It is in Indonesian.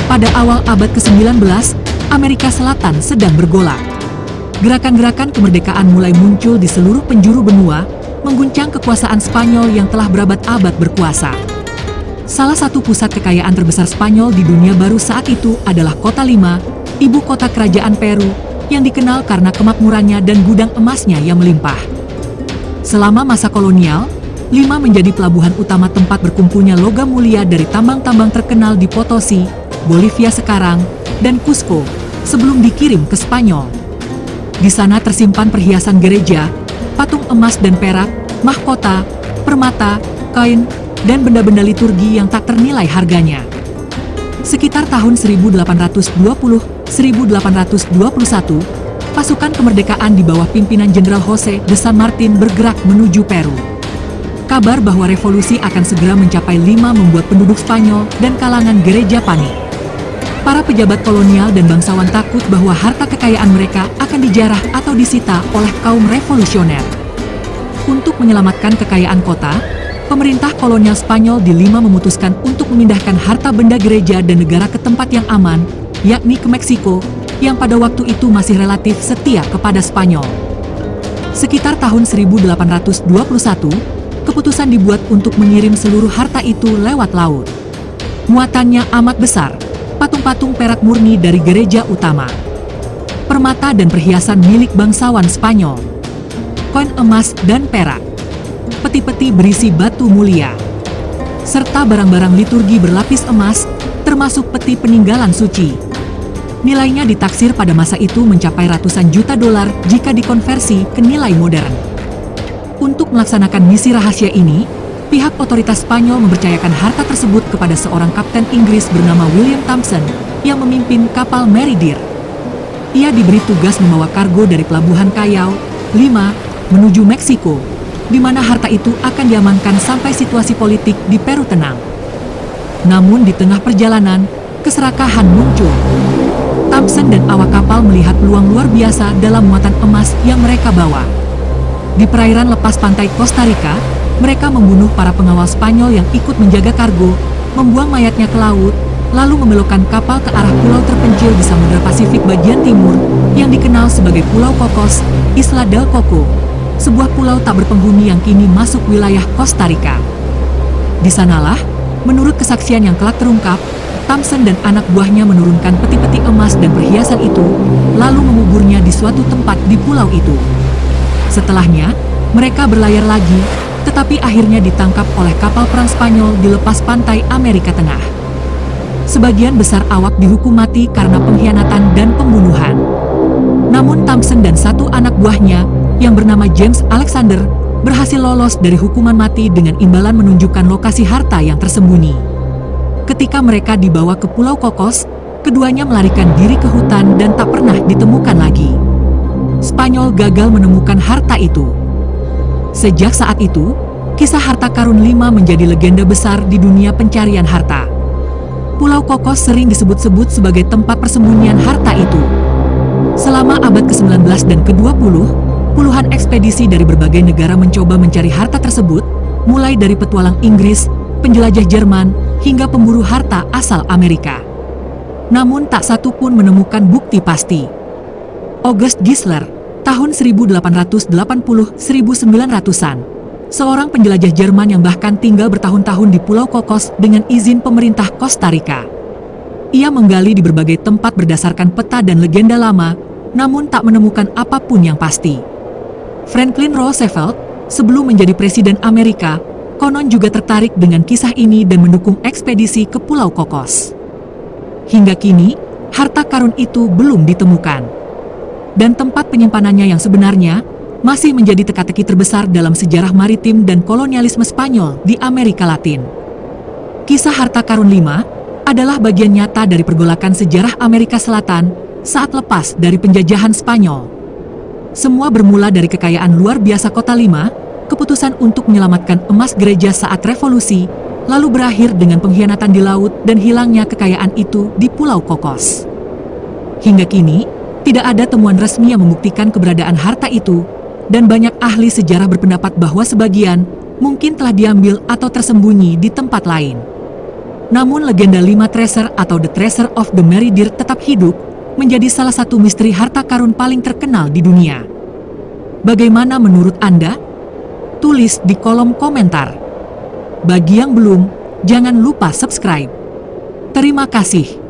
Pada awal abad ke-19, Amerika Selatan sedang bergolak. Gerakan-gerakan kemerdekaan mulai muncul di seluruh penjuru benua, mengguncang kekuasaan Spanyol yang telah berabad-abad berkuasa. Salah satu pusat kekayaan terbesar Spanyol di dunia baru saat itu adalah Kota Lima, ibu kota kerajaan Peru, yang dikenal karena kemakmurannya dan gudang emasnya yang melimpah. Selama masa kolonial, Lima menjadi pelabuhan utama tempat berkumpulnya logam mulia dari tambang-tambang terkenal di Potosi, Bolivia sekarang, dan Cusco, sebelum dikirim ke Spanyol. Di sana tersimpan perhiasan gereja, patung emas dan perak, mahkota, permata, kain, dan benda-benda liturgi yang tak ternilai harganya. Sekitar tahun 1820-1821, pasukan kemerdekaan di bawah pimpinan Jenderal Jose de San Martin bergerak menuju Peru. Kabar bahwa revolusi akan segera mencapai Lima membuat penduduk Spanyol dan kalangan gereja panik. Para pejabat kolonial dan bangsawan takut bahwa harta kekayaan mereka akan dijarah atau disita oleh kaum revolusioner. Untuk menyelamatkan kekayaan kota, pemerintah kolonial Spanyol di Lima memutuskan untuk memindahkan harta benda gereja dan negara ke tempat yang aman, yakni ke Meksiko, yang pada waktu itu masih relatif setia kepada Spanyol. Sekitar tahun 1821, keputusan dibuat untuk mengirim seluruh harta itu lewat laut. Muatannya amat besar, patung-patung perak murni dari gereja utama, permata dan perhiasan milik bangsawan Spanyol, koin emas dan perak, peti-peti berisi batu mulia, serta barang-barang liturgi berlapis emas, termasuk peti peninggalan suci. Nilainya ditaksir pada masa itu mencapai ratusan juta dolar jika dikonversi ke nilai modern. Untuk melaksanakan misi rahasia ini, pihak otoritas Spanyol mempercayakan harta tersebut kepada seorang kapten Inggris bernama William Thompson yang memimpin kapal Mary Dear. Ia diberi tugas membawa kargo dari pelabuhan Callao, Lima, menuju Meksiko, di mana harta itu akan diamankan sampai situasi politik di Peru tenang. Namun di tengah perjalanan, keserakahan muncul. Thompson dan awak kapal melihat peluang luar biasa dalam muatan emas yang mereka bawa. Di perairan lepas pantai Costa Rica, mereka membunuh para pengawal Spanyol yang ikut menjaga kargo, membuang mayatnya ke laut, lalu membelokkan kapal ke arah pulau terpencil di Samudra Pasifik bagian timur, yang dikenal sebagai Pulau Cocos, Isla del Coco, sebuah pulau tak berpenghuni yang kini masuk wilayah Costa Rica. Di sanalah, menurut kesaksian yang kelak terungkap, Thompson dan anak buahnya menurunkan peti-peti emas dan perhiasan itu, lalu menguburnya di suatu tempat di pulau itu. Setelahnya, mereka berlayar lagi, tetapi akhirnya ditangkap oleh kapal perang Spanyol di lepas pantai Amerika Tengah. Sebagian besar awak dihukum mati karena pengkhianatan dan pembunuhan. Namun Thompson dan satu anak buahnya, yang bernama James Alexander, berhasil lolos dari hukuman mati dengan imbalan menunjukkan lokasi harta yang tersembunyi. Ketika mereka dibawa ke Pulau Cocos, keduanya melarikan diri ke hutan dan tak pernah ditemukan lagi. Spanyol gagal menemukan harta itu. Sejak saat itu, kisah harta karun Lima menjadi legenda besar di dunia pencarian harta. Pulau Cocos sering disebut-sebut sebagai tempat persembunyian harta itu. Selama abad ke-19 dan ke-20, puluhan ekspedisi dari berbagai negara mencoba mencari harta tersebut, mulai dari petualang Inggris, penjelajah Jerman, hingga pemburu harta asal Amerika. Namun tak satu pun menemukan bukti pasti. August Gisler, tahun 1880-1900-an, seorang penjelajah Jerman yang bahkan tinggal bertahun-tahun di Pulau Cocos dengan izin pemerintah Costa Rica. Ia menggali di berbagai tempat berdasarkan peta dan legenda lama, namun tak menemukan apapun yang pasti. Franklin Roosevelt, sebelum menjadi presiden Amerika, konon juga tertarik dengan kisah ini dan mendukung ekspedisi ke Pulau Cocos. Hingga kini, harta karun itu belum ditemukan. Dan tempat penyimpanannya yang sebenarnya masih menjadi teka-teki terbesar dalam sejarah maritim dan kolonialisme Spanyol di Amerika Latin. Kisah harta karun Lima adalah bagian nyata dari pergolakan sejarah Amerika Selatan saat lepas dari penjajahan Spanyol. Semua bermula dari kekayaan luar biasa Kota Lima, keputusan untuk menyelamatkan emas gereja saat revolusi, lalu berakhir dengan pengkhianatan di laut dan hilangnya kekayaan itu di Pulau Cocos. Hingga kini, tidak ada temuan resmi yang membuktikan keberadaan harta itu, dan banyak ahli sejarah berpendapat bahwa sebagian mungkin telah diambil atau tersembunyi di tempat lain. Namun legenda 5 Treasure atau The Treasure of the Mary Deer tetap hidup, menjadi salah satu misteri harta karun paling terkenal di dunia. Bagaimana menurut Anda? Tulis di kolom komentar. Bagi yang belum, jangan lupa subscribe. Terima kasih.